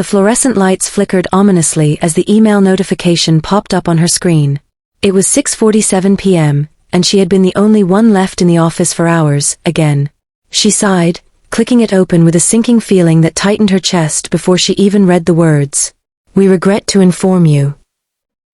The fluorescent lights flickered ominously as the email notification popped up on her screen. It was 6:47 p.m., and she had been the only one left in the office for hours, again. She sighed, clicking it open with a sinking feeling that tightened her chest before she even read the words. "We regret to inform you."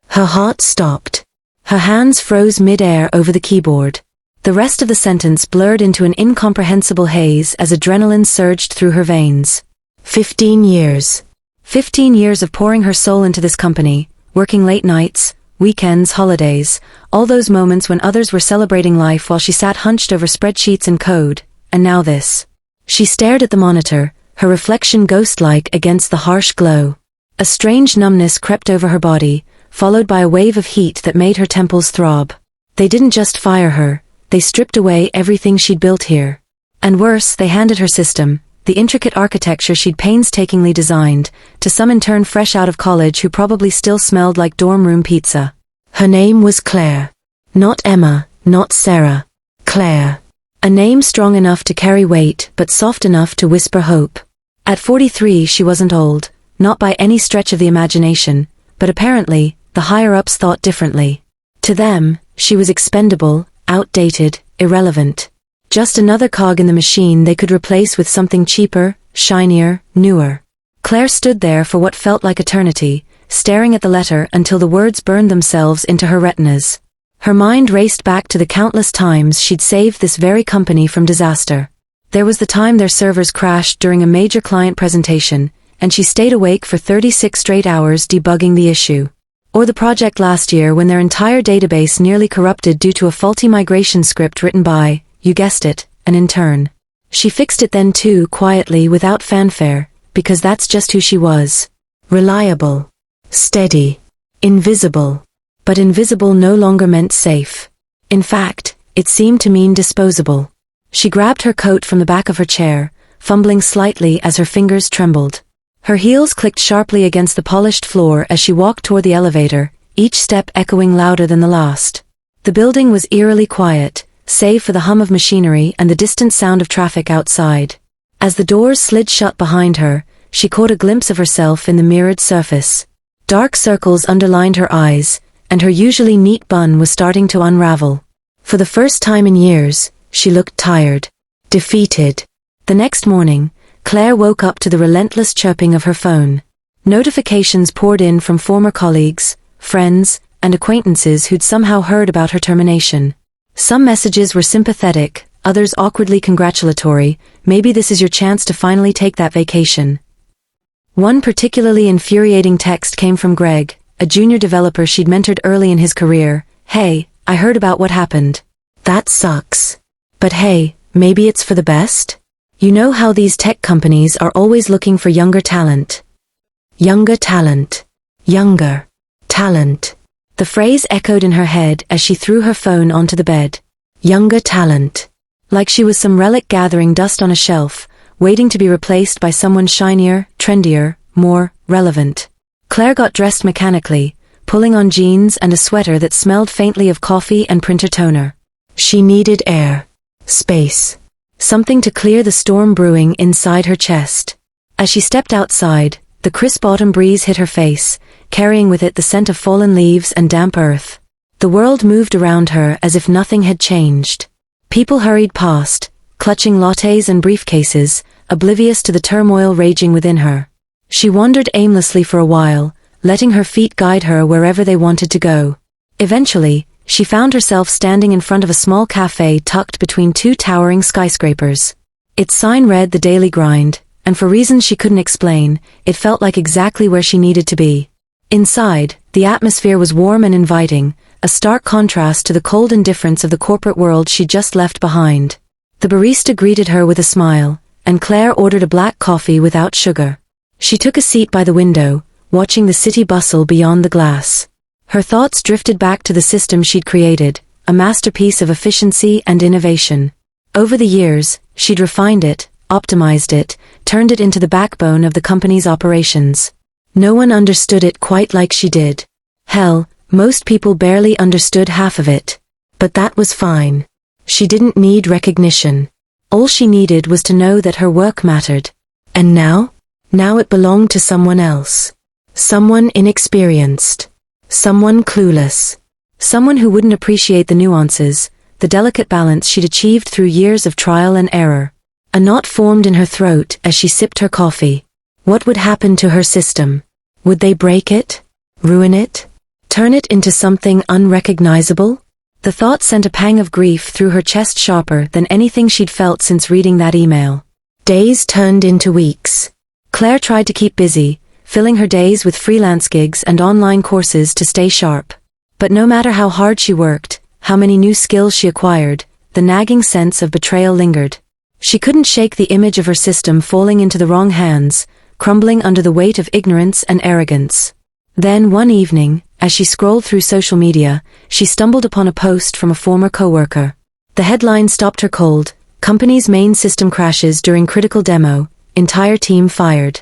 Her heart stopped. Her hands froze mid-air over the keyboard. The rest of the sentence blurred into an incomprehensible haze as adrenaline surged through her veins. 15 years. 15 years of pouring her soul into this company, working late nights, weekends, holidays, all those moments when others were celebrating life while she sat hunched over spreadsheets and code, and now this. She stared at the monitor, her reflection ghost-like against the harsh glow. A strange numbness crept over her body, followed by a wave of heat that made her temples throb. They didn't just fire her, they stripped away everything she'd built here. And worse, they handed her system, the intricate architecture she'd painstakingly designed, to some intern fresh out of college who probably still smelled like dorm room pizza. Her name was Claire. Not Emma, not Sarah. Claire. A name strong enough to carry weight, but soft enough to whisper hope. At 43 she wasn't old, not by any stretch of the imagination, but apparently, the higher-ups thought differently. To them, she was expendable, outdated, irrelevant. Just another cog in the machine they could replace with something cheaper, shinier, newer. Claire stood there for what felt like eternity, staring at the letter until the words burned themselves into her retinas. Her mind raced back to the countless times she'd saved this very company from disaster. There was the time their servers crashed during a major client presentation, and she stayed awake for 36 straight hours debugging the issue. Or the project last year when their entire database nearly corrupted due to a faulty migration script written by, you guessed it, an intern. She fixed it then too, quietly, without fanfare, because that's just who she was. Reliable. Steady. Invisible. But invisible no longer meant safe. In fact, it seemed to mean disposable. She grabbed her coat from the back of her chair, fumbling slightly as her fingers trembled. Her heels clicked sharply against the polished floor as she walked toward the elevator, each step echoing louder than the last. The building was eerily quiet, save for the hum of machinery and the distant sound of traffic outside. As the doors slid shut behind her, she caught a glimpse of herself in the mirrored surface. Dark circles underlined her eyes, and her usually neat bun was starting to unravel. For the first time in years, she looked tired. Defeated. The next morning, Claire woke up to the relentless chirping of her phone. Notifications poured in from former colleagues, friends, and acquaintances who'd somehow heard about her termination. Some messages were sympathetic, others awkwardly congratulatory. Maybe this is your chance to finally take that vacation. One particularly infuriating text came from Greg, a junior developer she'd mentored early in his career. "Hey, I heard about what happened. That sucks. But hey, maybe it's for the best? You know how these tech companies are always looking for younger talent. Younger talent. Younger talent." The phrase echoed in her head as she threw her phone onto the bed. Younger talent. Like she was some relic gathering dust on a shelf, waiting to be replaced by someone shinier, trendier, more relevant. Claire got dressed mechanically, pulling on jeans and a sweater that smelled faintly of coffee and printer toner. She needed air. Space. Something to clear the storm brewing inside her chest. As she stepped outside, the crisp autumn breeze hit her face, carrying with it the scent of fallen leaves and damp earth. The world moved around her as if nothing had changed. People hurried past, clutching lattes and briefcases, oblivious to the turmoil raging within her. She wandered aimlessly for a while, letting her feet guide her wherever they wanted to go. Eventually, she found herself standing in front of a small cafe tucked between two towering skyscrapers. Its sign read The Daily Grind, and for reasons she couldn't explain, it felt like exactly where she needed to be. Inside, the atmosphere was warm and inviting, a stark contrast to the cold indifference of the corporate world she'd just left behind. The barista greeted her with a smile, and Claire ordered a black coffee without sugar. She took a seat by the window, watching the city bustle beyond the glass. Her thoughts drifted back to the system she'd created, a masterpiece of efficiency and innovation. Over the years, she'd refined it, optimized it, turned it into the backbone of the company's operations. No one understood it quite like she did. Hell, most people barely understood half of it. But that was fine. She didn't need recognition. All she needed was to know that her work mattered. And now? Now it belonged to someone else. Someone inexperienced. Someone clueless. Someone who wouldn't appreciate the nuances, the delicate balance she'd achieved through years of trial and error. A knot formed in her throat as she sipped her coffee. What would happen to her system? Would they break it? Ruin it? Turn it into something unrecognizable? The thought sent a pang of grief through her chest, sharper than anything she'd felt since reading that email. Days turned into weeks. Claire tried to keep busy, filling her days with freelance gigs and online courses to stay sharp. But no matter how hard she worked, how many new skills she acquired, the nagging sense of betrayal lingered. She couldn't shake the image of her system falling into the wrong hands, crumbling under the weight of ignorance and arrogance. Then one evening, as she scrolled through social media, she stumbled upon a post from a former coworker. The headline stopped her cold: company's main system crashes during critical demo, entire team fired.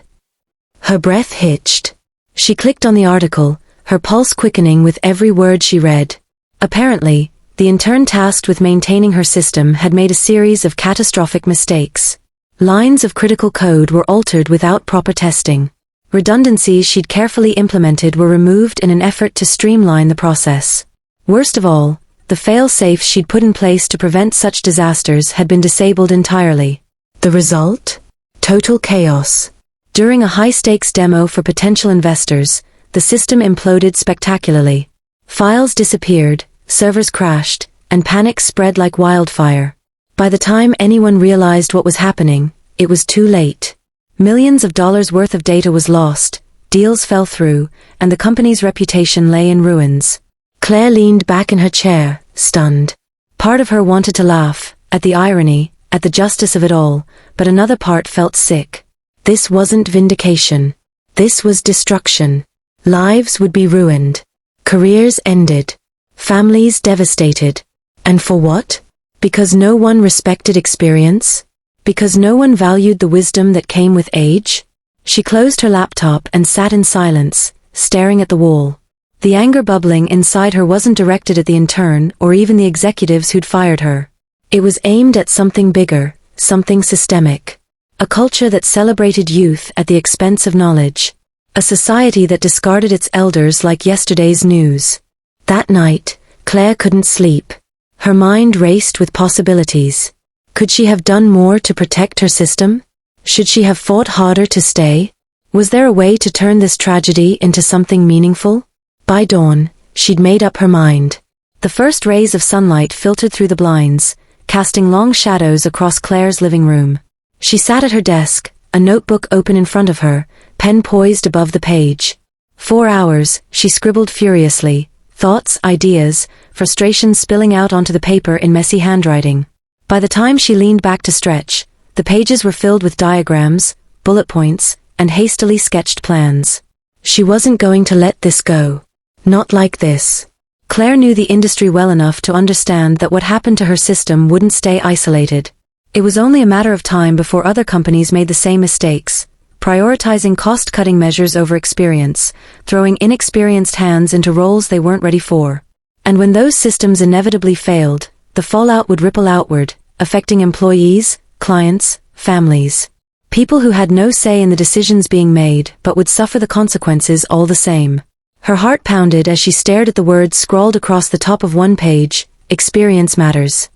Her breath hitched. She clicked on the article, her pulse quickening with every word she read. Apparently, the intern tasked with maintaining her system had made a series of catastrophic mistakes. Lines of critical code were altered without proper testing. Redundancies she'd carefully implemented were removed in an effort to streamline the process. Worst of all, the fail-safes she'd put in place to prevent such disasters had been disabled entirely. The result? Total chaos. During a high-stakes demo for potential investors, the system imploded spectacularly. Files disappeared, servers crashed, and panic spread like wildfire. By the time anyone realized what was happening, it was too late. Millions of dollars worth of data was lost, deals fell through, and the company's reputation lay in ruins. Claire leaned back in her chair, stunned. Part of her wanted to laugh, at the irony, at the justice of it all, but another part felt sick. This wasn't vindication. This was destruction. Lives would be ruined. Careers ended. Families devastated. And for what? Because no one respected experience? Because no one valued the wisdom that came with age? She closed her laptop and sat in silence, staring at the wall. The anger bubbling inside her wasn't directed at the intern or even the executives who'd fired her. It was aimed at something bigger, something systemic. A culture that celebrated youth at the expense of knowledge. A society that discarded its elders like yesterday's news. That night, Claire couldn't sleep. Her mind raced with possibilities. Could she have done more to protect her system? Should she have fought harder to stay? Was there a way to turn this tragedy into something meaningful? By dawn, she'd made up her mind. The first rays of sunlight filtered through the blinds, casting long shadows across Claire's living room. She sat at her desk, a notebook open in front of her, pen poised above the page. 4 hours, she scribbled furiously, thoughts, ideas, frustrations spilling out onto the paper in messy handwriting. By the time she leaned back to stretch, the pages were filled with diagrams, bullet points, and hastily sketched plans. She wasn't going to let this go. Not like this. Claire knew the industry well enough to understand that what happened to her system wouldn't stay isolated. It was only a matter of time before other companies made the same mistakes, prioritizing cost-cutting measures over experience, throwing inexperienced hands into roles they weren't ready for. And when those systems inevitably failed, the fallout would ripple outward, affecting employees, clients, families. People who had no say in the decisions being made but would suffer the consequences all the same. Her heart pounded as she stared at the words scrawled across the top of one page: "Experience matters."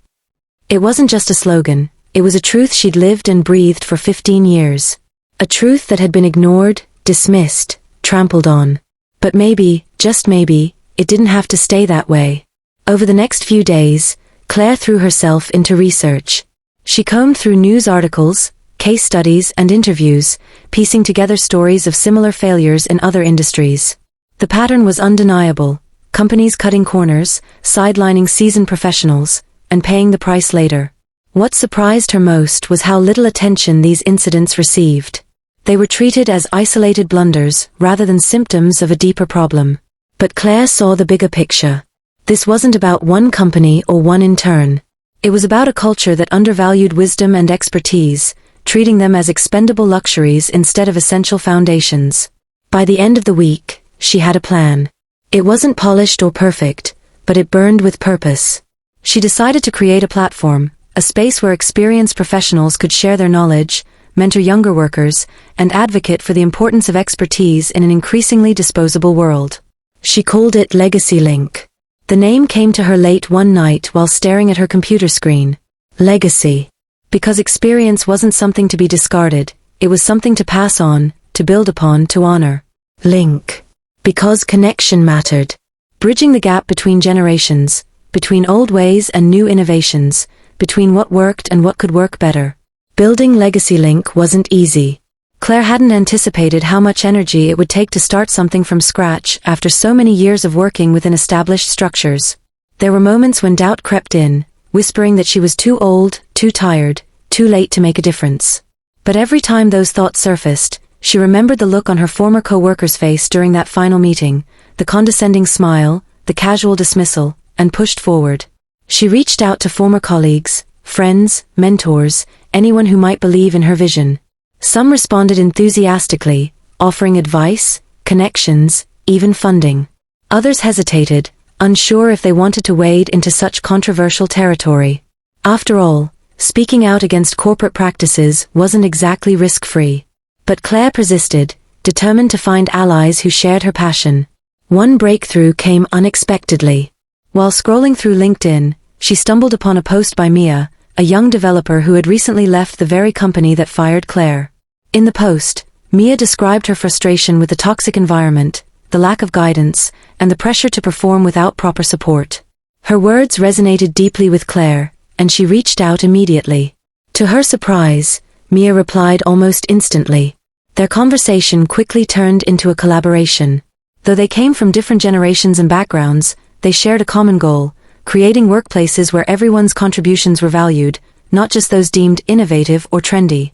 It wasn't just a slogan, it was a truth she'd lived and breathed for 15 years. A truth that had been ignored, dismissed, trampled on. But maybe, just maybe, it didn't have to stay that way. Over the next few days, Claire threw herself into research. She combed through news articles, case studies, and interviews, piecing together stories of similar failures in other industries. The pattern was undeniable: companies cutting corners, sidelining seasoned professionals, and paying the price later. What surprised her most was how little attention these incidents received. They were treated as isolated blunders rather than symptoms of a deeper problem. But Claire saw the bigger picture. This wasn't about one company or one intern. It was about a culture that undervalued wisdom and expertise, treating them as expendable luxuries instead of essential foundations. By the end of the week, she had a plan. It wasn't polished or perfect, but it burned with purpose. She decided to create a platform, a space where experienced professionals could share their knowledge, mentor younger workers, and advocate for the importance of expertise in an increasingly disposable world. She called it Legacy Link. The name came to her late one night while staring at her computer screen. Legacy. Because experience wasn't something to be discarded, it was something to pass on, to build upon, to honor. Link. Because connection mattered. Bridging the gap between generations, between old ways and new innovations, between what worked and what could work better. Building Legacy Link wasn't easy. Claire hadn't anticipated how much energy it would take to start something from scratch after so many years of working within established structures. There were moments when doubt crept in, whispering that she was too old, too tired, too late to make a difference. But every time those thoughts surfaced, she remembered the look on her former co-worker's face during that final meeting, the condescending smile, the casual dismissal, and pushed forward. She reached out to former colleagues, friends, mentors, anyone who might believe in her vision. Some responded enthusiastically, offering advice, connections, even funding. Others hesitated, unsure if they wanted to wade into such controversial territory. After all, speaking out against corporate practices wasn't exactly risk-free. But Claire persisted, determined to find allies who shared her passion. One breakthrough came unexpectedly. While scrolling through LinkedIn, she stumbled upon a post by Mia, a young developer who had recently left the very company that fired Claire. In the post, Mia described her frustration with the toxic environment, the lack of guidance, and the pressure to perform without proper support. Her words resonated deeply with Claire, and she reached out immediately. To her surprise, Mia replied almost instantly. Their conversation quickly turned into a collaboration. Though they came from different generations and backgrounds, they shared a common goal: creating workplaces where everyone's contributions were valued, not just those deemed innovative or trendy.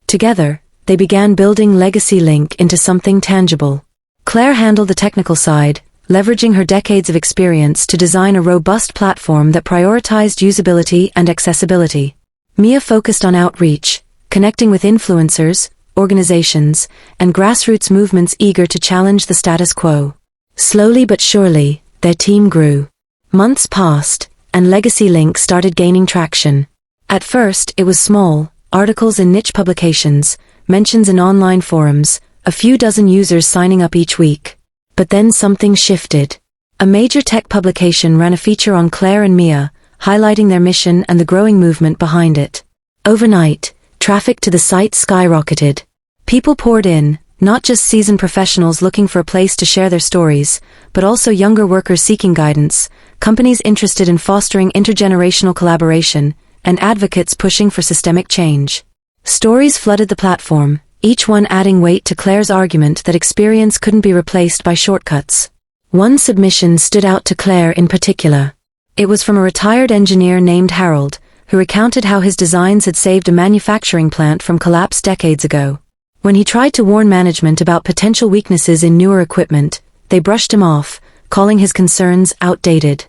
Together, they began building Legacy Link into something tangible. Claire handled the technical side, leveraging her decades of experience to design a robust platform that prioritized usability and accessibility. Mia focused on outreach, connecting with influencers, organizations, and grassroots movements eager to challenge the status quo. Slowly but surely, their team grew. Months passed, and Legacy Link started gaining traction. At first, it was small, articles in niche publications, mentions in online forums, a few dozen users signing up each week. But then something shifted. A major tech publication ran a feature on Claire and Mia, highlighting their mission and the growing movement behind it. Overnight, traffic to the site skyrocketed. People poured in, not just seasoned professionals looking for a place to share their stories, but also younger workers seeking guidance, companies interested in fostering intergenerational collaboration, and advocates pushing for systemic change. Stories flooded the platform, each one adding weight to Claire's argument that experience couldn't be replaced by shortcuts. One submission stood out to Claire in particular. It was from a retired engineer named Harold, who recounted how his designs had saved a manufacturing plant from collapse decades ago. When he tried to warn management about potential weaknesses in newer equipment, they brushed him off, calling his concerns outdated.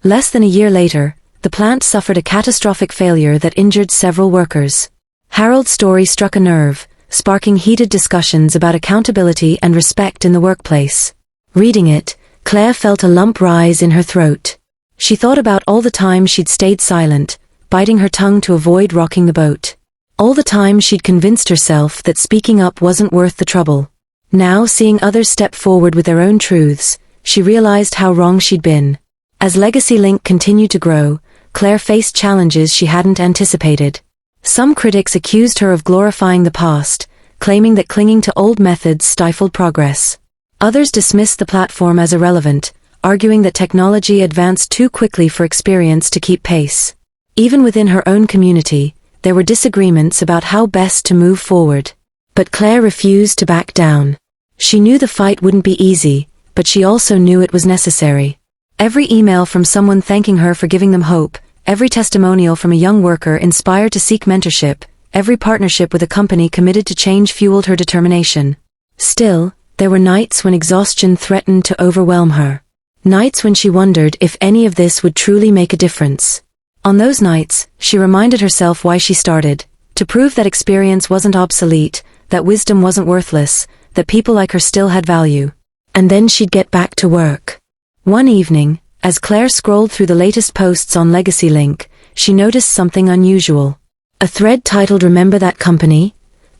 Less than a year later, the plant suffered a catastrophic failure that injured several workers. Harold's story struck a nerve, sparking heated discussions about accountability and respect in the workplace. Reading it, Claire felt a lump rise in her throat. She thought about all the time she'd stayed silent, biting her tongue to avoid rocking the boat. All the time she'd convinced herself that speaking up wasn't worth the trouble. Now, seeing others step forward with their own truths, she realized how wrong she'd been. As Legacy Link continued to grow, Claire faced challenges she hadn't anticipated. Some critics accused her of glorifying the past, claiming that clinging to old methods stifled progress. Others dismissed the platform as irrelevant, arguing that technology advanced too quickly for experience to keep pace. Even within her own community, there were disagreements about how best to move forward. But Claire refused to back down. She knew the fight wouldn't be easy, but she also knew it was necessary. Every email from someone thanking her for giving them hope, every testimonial from a young worker inspired to seek mentorship, every partnership with a company committed to change fueled her determination. Still, there were nights when exhaustion threatened to overwhelm her. Nights when she wondered if any of this would truly make a difference. On those nights, she reminded herself why she started, to prove that experience wasn't obsolete, that wisdom wasn't worthless, that people like her still had value. And then she'd get back to work. One evening, as Claire scrolled through the latest posts on Legacy Link, she noticed something unusual. A thread titled "Remember That Company?"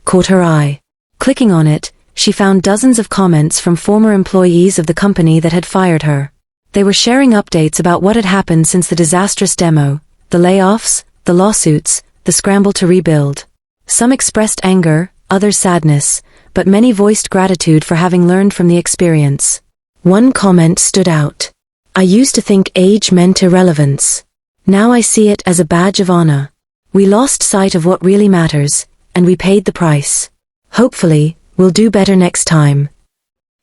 caught her eye. Clicking on it, she found dozens of comments from former employees of the company that had fired her. They were sharing updates about what had happened since the disastrous demo, the layoffs, the lawsuits, the scramble to rebuild. Some expressed anger, others sadness, but many voiced gratitude for having learned from the experience. One comment stood out. "I used to think age meant irrelevance. Now I see it as a badge of honor. We lost sight of what really matters, and we paid the price. Hopefully, we'll do better next time."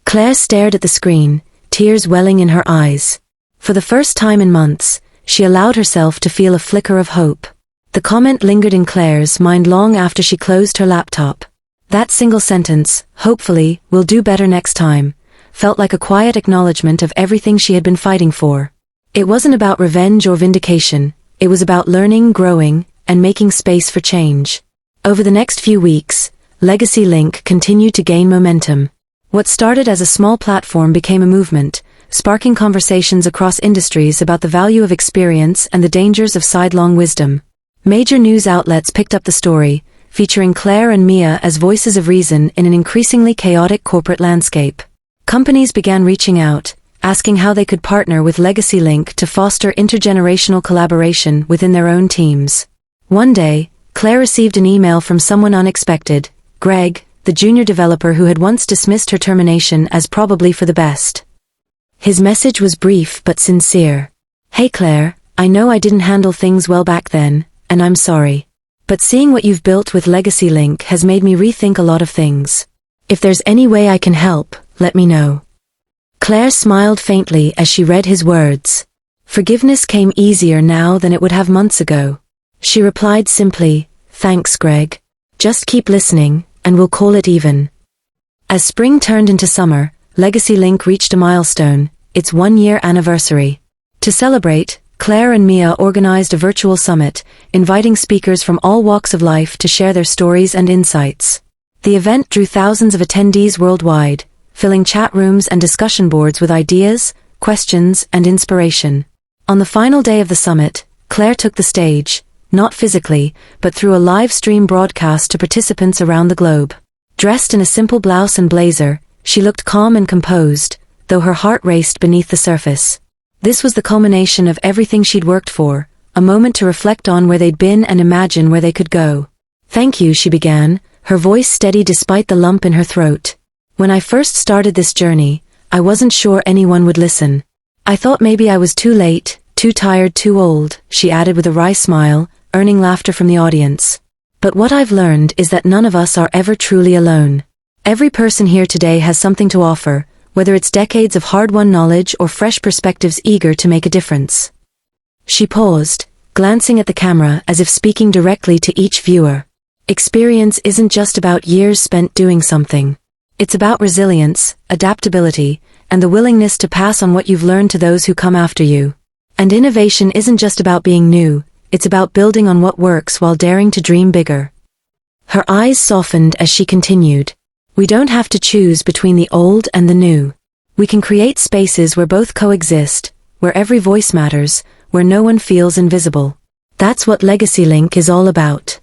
Claire stared at the screen, tears welling in her eyes. For the first time in months, she allowed herself to feel a flicker of hope. The comment lingered in Claire's mind long after she closed her laptop. That single sentence, "hopefully, we'll do better next time," felt like a quiet acknowledgement of everything she had been fighting for. It wasn't about revenge or vindication, it was about learning, growing, and making space for change. Over the next few weeks, Legacy Link continued to gain momentum. What started as a small platform became a movement, sparking conversations across industries about the value of experience and the dangers of sidelong wisdom. Major news outlets picked up the story, featuring Claire and Mia as voices of reason in an increasingly chaotic corporate landscape. Companies began reaching out, asking how they could partner with Legacy Link to foster intergenerational collaboration within their own teams. One day, Claire received an email from someone unexpected, Greg, the junior developer who had once dismissed her termination as probably for the best. His message was brief but sincere. "Hey Claire, I know I didn't handle things well back then, and I'm sorry. But seeing what you've built with Legacy Link has made me rethink a lot of things. If there's any way I can help, let me know." Claire smiled faintly as she read his words. Forgiveness came easier now than it would have months ago. She replied simply, "Thanks, Greg. Just keep listening, and we'll call it even." As spring turned into summer, Legacy Link reached a milestone, its 1-year anniversary. To celebrate, Claire and Mia organized a virtual summit, inviting speakers from all walks of life to share their stories and insights. The event drew thousands of attendees worldwide, filling chat rooms and discussion boards with ideas, questions, and inspiration. On the final day of the summit, Claire took the stage, not physically, but through a live stream broadcast to participants around the globe. Dressed in a simple blouse and blazer, she looked calm and composed, though her heart raced beneath the surface. This was the culmination of everything she'd worked for, a moment to reflect on where they'd been and imagine where they could go. "Thank you," she began, her voice steady despite the lump in her throat. "When I first started this journey, I wasn't sure anyone would listen. I thought maybe I was too late, too tired, too old," she added with a wry smile, earning laughter from the audience. "But what I've learned is that none of us are ever truly alone. Every person here today has something to offer, whether it's decades of hard-won knowledge or fresh perspectives eager to make a difference." She paused, glancing at the camera as if speaking directly to each viewer. Experience isn't just about years spent doing something. It's about resilience, adaptability, and the willingness to pass on what you've learned to those who come after you. And innovation isn't just about being new, it's about building on what works while daring to dream bigger. Her eyes softened as she continued. "We don't have to choose between the old and the new. We can create spaces where both coexist, where every voice matters, where no one feels invisible. That's what Legacy Link is all about."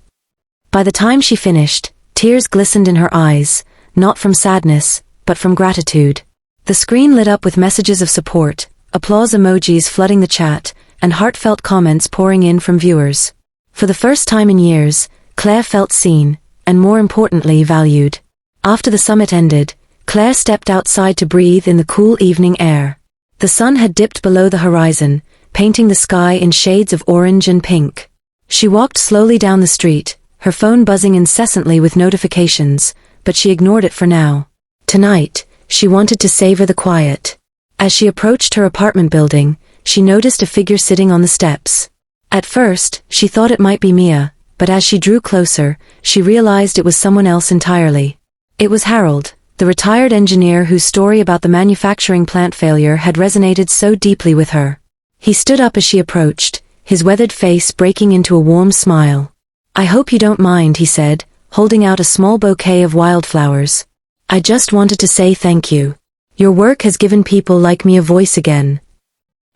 By the time she finished, tears glistened in her eyes, not from sadness, but from gratitude. The screen lit up with messages of support, applause emojis flooding the chat, and heartfelt comments pouring in from viewers. For the first time in years, Claire felt seen, and more importantly, valued. After the summit ended, Claire stepped outside to breathe in the cool evening air. The sun had dipped below the horizon, painting the sky in shades of orange and pink. She walked slowly down the street, her phone buzzing incessantly with notifications, but she ignored it for now. Tonight, she wanted to savor the quiet. As she approached her apartment building, she noticed a figure sitting on the steps. At first, she thought it might be Mia, but as she drew closer, she realized it was someone else entirely. It was Harold, the retired engineer whose story about the manufacturing plant failure had resonated so deeply with her. He stood up as she approached, his weathered face breaking into a warm smile. "I hope you don't mind," he said, holding out a small bouquet of wildflowers. "I just wanted to say thank you. Your work has given people like me a voice again."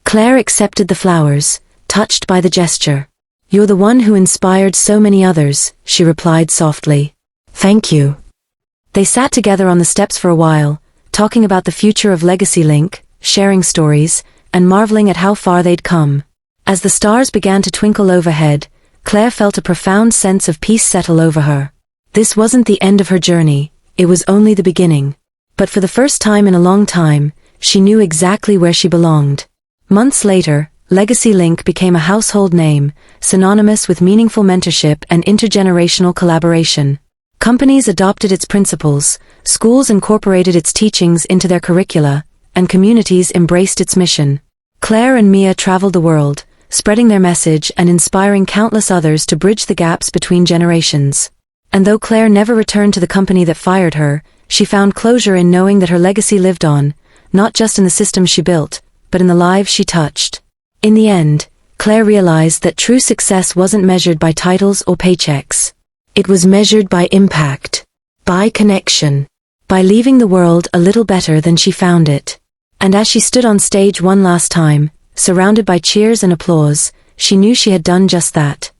Claire accepted the flowers, touched by the gesture. "You're the one who inspired so many others," she replied softly. "Thank you." They sat together on the steps for a while, talking about the future of Legacy Link, sharing stories, and marveling at how far they'd come. As the stars began to twinkle overhead, Claire felt a profound sense of peace settle over her. This wasn't the end of her journey, it was only the beginning. But for the first time in a long time, she knew exactly where she belonged. Months later, Legacy Link became a household name, synonymous with meaningful mentorship and intergenerational collaboration. Companies adopted its principles, schools incorporated its teachings into their curricula, and communities embraced its mission. Claire and Mia traveled the world, spreading their message and inspiring countless others to bridge the gaps between generations. And though Claire never returned to the company that fired her, she found closure in knowing that her legacy lived on, not just in the systems she built, but in the lives she touched. In the end, Claire realized that true success wasn't measured by titles or paychecks. It was measured by impact, by connection, by leaving the world a little better than she found it. And as she stood on stage one last time, surrounded by cheers and applause, she knew she had done just that.